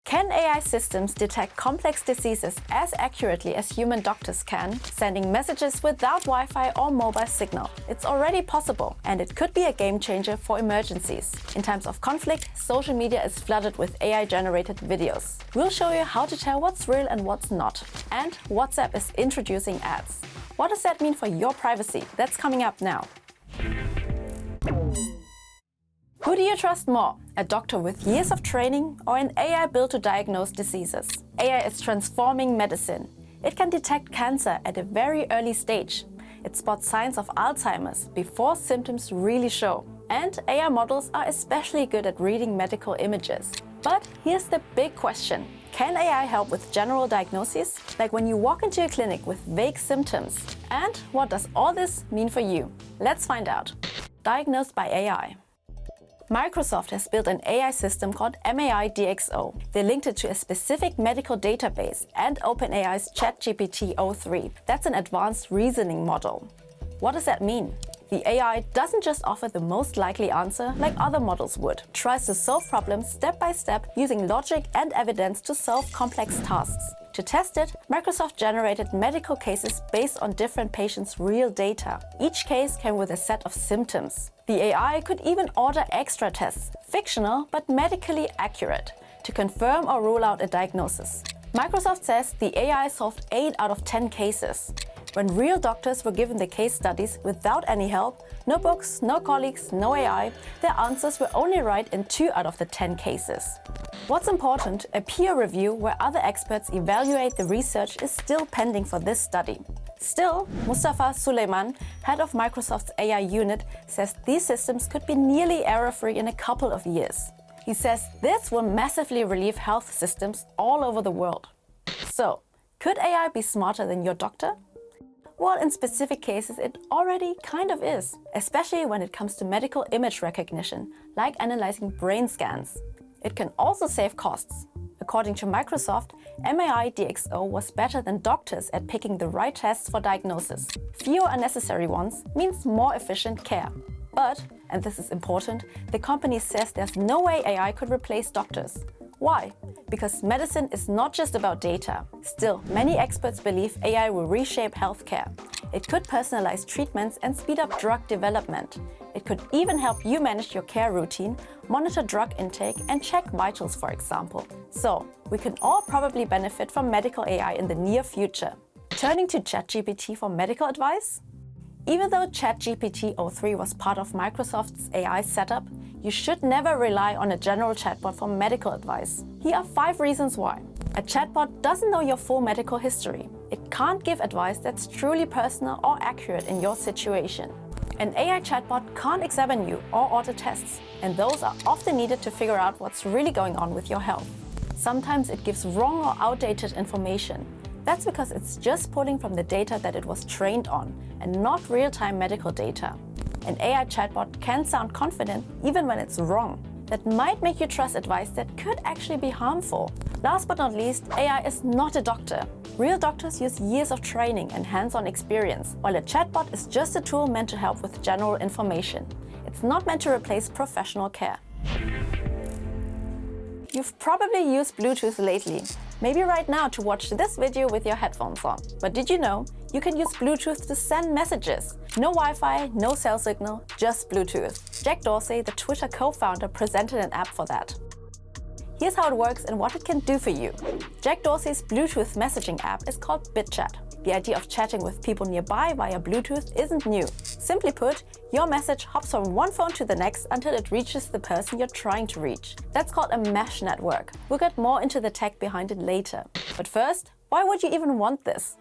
Can AI systems detect complex diseases as accurately as human doctors can, sending messages without Wi-Fi or mobile signal? It's already possible, and it could be a game changer for emergencies. In times of conflict, social media is flooded with AI-generated videos. We'll show you how to tell what's real and what's not. And WhatsApp is introducing ads. What does that mean for your privacy? That's coming up now. Who do you trust more? A doctor with years of training or an AI built to diagnose diseases? AI is transforming medicine. It can detect cancer at a very early stage. It spots signs of Alzheimer's before symptoms really show. And AI models are especially good at reading medical images. But here's the big question. Can AI help with general diagnoses, like when you walk into a clinic with vague symptoms? And what does all this mean for you? Let's find out. Diagnosed by AI. Microsoft has built an AI system called MAI-DxO. They linked it to a specific medical database and OpenAI's ChatGPT-o3. That's an advanced reasoning model. What does that mean? The AI doesn't just offer the most likely answer like other models would. It tries to solve problems step by step using logic and evidence to solve complex tasks. To test it, Microsoft generated medical cases based on different patients' real data. Each case came with a set of symptoms. The AI could even order extra tests, fictional but medically accurate, to confirm or rule out a diagnosis. Microsoft says the AI solved 8 out of 10 cases. When real doctors were given the case studies without any help, no books, no colleagues, no AI, their answers were only right in 2 out of the 10 cases. What's important, a peer review where other experts evaluate the research is still pending for this study. Still, Mustafa Suleyman, head of Microsoft's AI unit, says these systems could be nearly error-free in a couple of years. He says this will massively relieve health systems all over the world. So, could AI be smarter than your doctor? Well, in specific cases, it already kind of is, especially when it comes to medical image recognition, like analyzing brain scans. It can also save costs. According to Microsoft, MAI-DxO was better than doctors at picking the right tests for diagnosis. Fewer unnecessary ones means more efficient care. But, and this is important, the company says there's no way AI could replace doctors. Why? Because medicine is not just about data. Still, many experts believe AI will reshape healthcare. It could personalize treatments and speed up drug development. It could even help you manage your care routine, monitor drug intake, and check vitals, for example. So, we can all probably benefit from medical AI in the near future. Turning to ChatGPT for medical advice? Even though ChatGPT-o3 was part of Microsoft's AI setup, you should never rely on a general chatbot for medical advice. Here are 5 reasons why. A chatbot doesn't know your full medical history. It can't give advice that's truly personal or accurate in your situation. An AI chatbot can't examine you or order tests, and those are often needed to figure out what's really going on with your health. Sometimes it gives wrong or outdated information. That's because it's just pulling from the data that it was trained on, and not real-time medical data. An AI chatbot can sound confident even when it's wrong. That might make you trust advice that could actually be harmful. Last but not least, AI is not a doctor. Real doctors use years of training and hands-on experience, while a chatbot is just a tool meant to help with general information. It's not meant to replace professional care. You've probably used Bluetooth lately, maybe right now to watch this video with your headphones on. But did you know you can use Bluetooth to send messages? No Wi-Fi, no cell signal, just Bluetooth. Jack Dorsey, the Twitter co-founder, presented an app for that. Here's how it works and what it can do for you. Jack Dorsey's Bluetooth messaging app is called BitChat. The idea of chatting with people nearby via Bluetooth isn't new. Simply put, your message hops from one phone to the next until it reaches the person you're trying to reach. That's called a mesh network. We'll get more into the tech behind it later. But first, why would you even want this?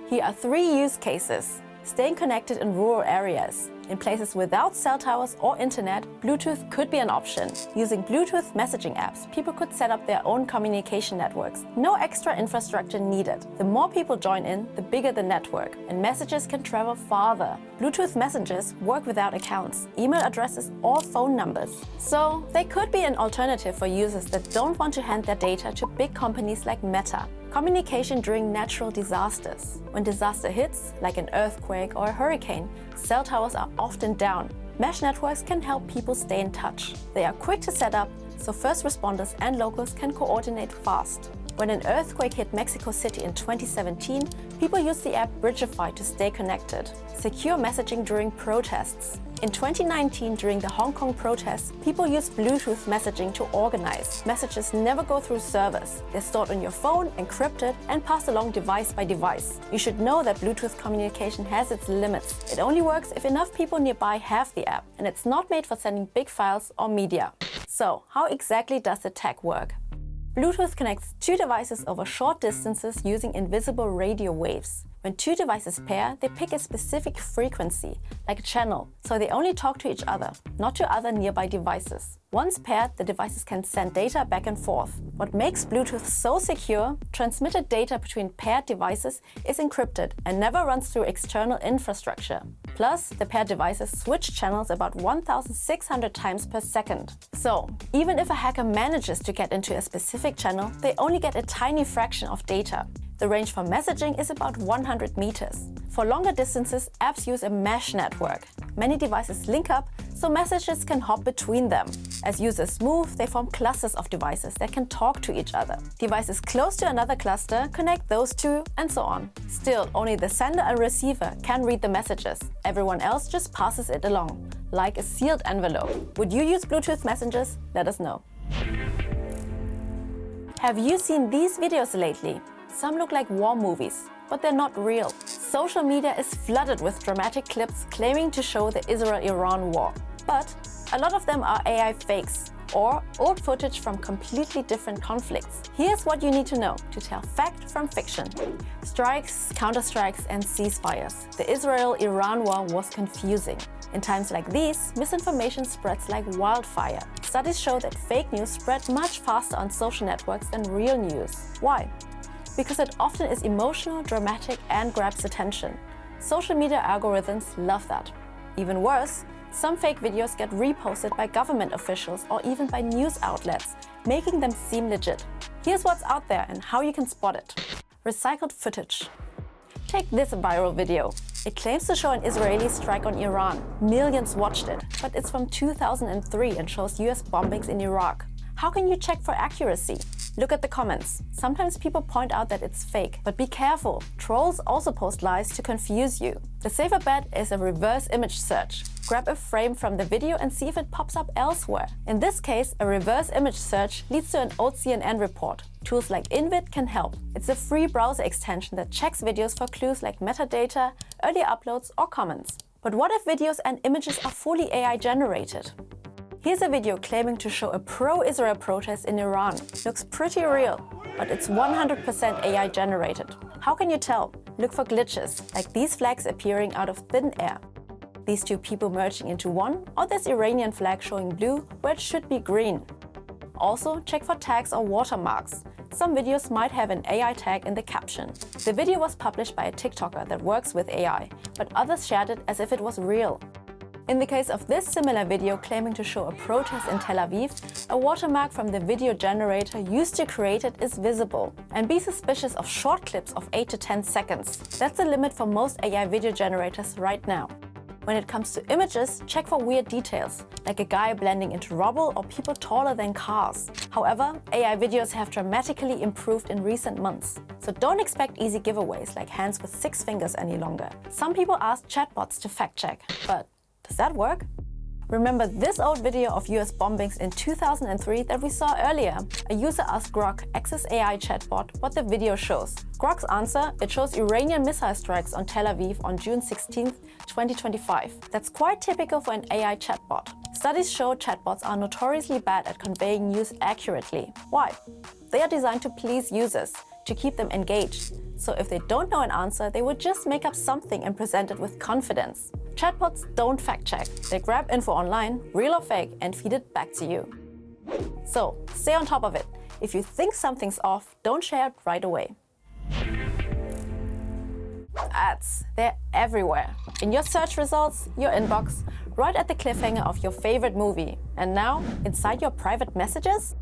Here are 3 use cases. Staying connected in rural areas. In places without cell towers or internet, Bluetooth could be an option. Using Bluetooth messaging apps, people could set up their own communication networks. No extra infrastructure needed. The more people join in, the bigger the network, and messages can travel farther. Bluetooth messages work without accounts, email addresses, or phone numbers. So they could be an alternative for users that don't want to hand their data to big companies like Meta. Communication during natural disasters. When disaster hits, like an earthquake or a hurricane, cell towers are often down. Mesh networks can help people stay in touch. They are quick to set up, so first responders and locals can coordinate fast. When an earthquake hit Mexico City in 2017, people used the app Bridgeify to stay connected. Secure messaging during protests. In 2019, during the Hong Kong protests, people used Bluetooth messaging to organize. Messages never go through servers. They're stored on your phone, encrypted, and passed along device by device. You should know that Bluetooth communication has its limits. It only works if enough people nearby have the app, and it's not made for sending big files or media. So, how exactly does the tech work? Bluetooth connects two devices over short distances using invisible radio waves. When two devices pair, they pick a specific frequency, like a channel, so they only talk to each other, not to other nearby devices. Once paired, the devices can send data back and forth. What makes Bluetooth so secure, transmitted data between paired devices is encrypted and never runs through external infrastructure. Plus, the paired devices switch channels about 1,600 times per second. So, even if a hacker manages to get into a specific channel, they only get a tiny fraction of data. The range for messaging is about 100 meters. For longer distances, apps use a mesh network. Many devices link up, so messages can hop between them. As users move, they form clusters of devices that can talk to each other. Devices close to another cluster connect those two, and so on. Still, only the sender and receiver can read the messages. Everyone else just passes it along, like a sealed envelope. Would you use Bluetooth messengers? Let us know. Have you seen these videos lately? Some look like war movies, but they're not real. Social media is flooded with dramatic clips claiming to show the Israel-Iran war. But a lot of them are AI fakes or old footage from completely different conflicts. Here's what you need to know to tell fact from fiction. Strikes, counterstrikes, and ceasefires. The Israel-Iran war was confusing. In times like these, misinformation spreads like wildfire. Studies show that fake news spread much faster on social networks than real news. Why? Because it often is emotional, dramatic, and grabs attention. Social media algorithms love that. Even worse, some fake videos get reposted by government officials or even by news outlets, making them seem legit. Here's what's out there and how you can spot it. Recycled footage. Take this viral video. It claims to show an Israeli strike on Iran. Millions watched it, but it's from 2003 and shows US bombings in Iraq. How can you check for accuracy? Look at the comments. Sometimes people point out that it's fake, but be careful. Trolls also post lies to confuse you. The safer bet is a reverse image search. Grab a frame from the video and see if it pops up elsewhere. In this case, a reverse image search leads to an old CNN report. Tools like Invid can help. It's a free browser extension that checks videos for clues like metadata, early uploads, or comments. But what if videos and images are fully AI generated? Here's a video claiming to show a pro-Israel protest in Iran. Looks pretty real, but it's 100% AI generated. How can you tell? Look for glitches, like these flags appearing out of thin air. These two people merging into one, or this Iranian flag showing blue where it should be green. Also, check for tags or watermarks. Some videos might have an AI tag in the caption. The video was published by a TikToker that works with AI, but others shared it as if it was real. In the case of this similar video claiming to show a protest in Tel Aviv, a watermark from the video generator used to create it is visible. And be suspicious of short clips of 8 to 10 seconds. That's the limit for most AI video generators right now. When it comes to images, check for weird details, like a guy blending into rubble or people taller than cars. However, AI videos have dramatically improved in recent months. So don't expect easy giveaways like hands with 6 fingers any longer. Some people ask chatbots to fact check, but does that work? Remember this old video of US bombings in 2003 that we saw earlier? A user asked Grok, X's AI chatbot, what the video shows. Grok's answer, it shows Iranian missile strikes on Tel Aviv on June 16, 2025. That's quite typical for an AI chatbot. Studies show chatbots are notoriously bad at conveying news accurately. Why? They are designed to please users, to keep them engaged. So if they don't know an answer, they would just make up something and present it with confidence. Chatbots don't fact-check. They grab info online, real or fake, and feed it back to you. So stay on top of it. If you think something's off, don't share it right away. Ads, they're everywhere. In your search results, your inbox, right at the cliffhanger of your favorite movie. And now, inside your private messages?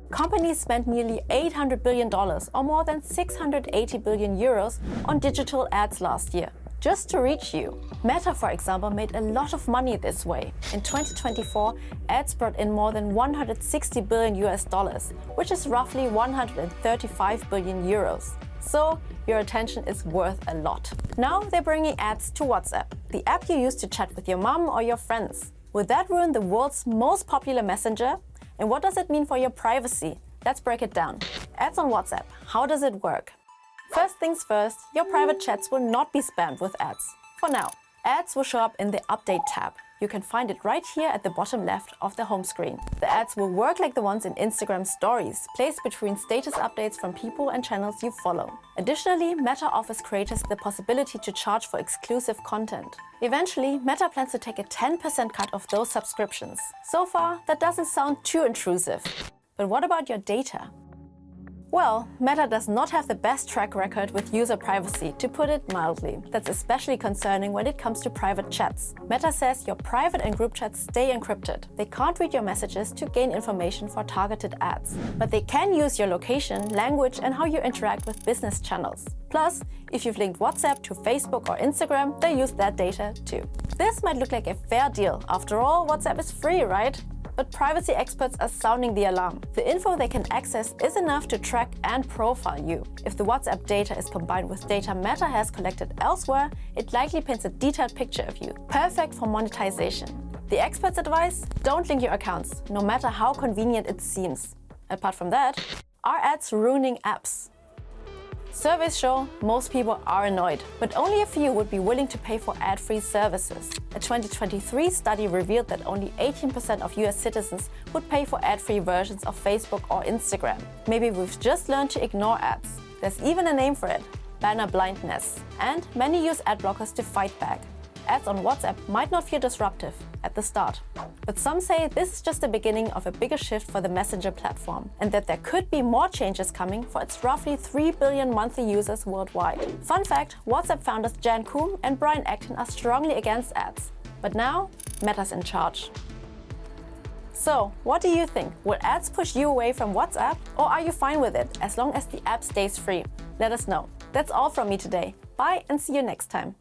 Companies spent nearly $800 billion, or more than 680 billion euros, on digital ads last year. just to reach you. Meta, for example, made a lot of money this way. In 2024, ads brought in more than 160 billion US dollars, which is roughly 135 billion euros. So your attention is worth a lot. Now they're bringing ads to WhatsApp, the app you use to chat with your mom or your friends. Would that ruin the world's most popular messenger? And what does it mean for your privacy? Let's break it down. Ads on WhatsApp. How does it work? First things first, your private chats will not be spammed with ads. For now, ads will show up in the Update tab. You can find it right here at the bottom left of the home screen. The ads will work like the ones in Instagram stories, placed between status updates from people and channels you follow. Additionally, Meta offers creators the possibility to charge for exclusive content. Eventually, Meta plans to take a 10% cut of those subscriptions. So far, that doesn't sound too intrusive. But what about your data? Well, Meta does not have the best track record with user privacy, to put it mildly. That's especially concerning when it comes to private chats. Meta says your private and group chats stay encrypted. They can't read your messages to gain information for targeted ads. But they can use your location, language, and how you interact with business channels. Plus, if you've linked WhatsApp to Facebook or Instagram, they use that data too. This might look like a fair deal. After all, WhatsApp is free, right? But privacy experts are sounding the alarm. The info they can access is enough to track and profile you. If the WhatsApp data is combined with data Meta has collected elsewhere, it likely paints a detailed picture of you, perfect for monetization. The experts advise: don't link your accounts, no matter how convenient it seems. Apart from that, are ads ruining apps? Surveys show most people are annoyed, but only a few would be willing to pay for ad-free services. A 2023 study revealed that only 18% of US citizens would pay for ad-free versions of Facebook or Instagram. Maybe we've just learned to ignore ads. There's even a name for it: banner blindness. And many use ad blockers to fight back. Ads on WhatsApp might not feel disruptive at the start, but some say this is just the beginning of a bigger shift for the Messenger platform, and that there could be more changes coming for its roughly 3 billion monthly users worldwide. Fun fact, WhatsApp founders Jan Koum and Brian Acton are strongly against ads, but now Meta's in charge. So, what do you think? Will ads push you away from WhatsApp, or are you fine with it as long as the app stays free? Let us know. That's all from me today. Bye and see you next time.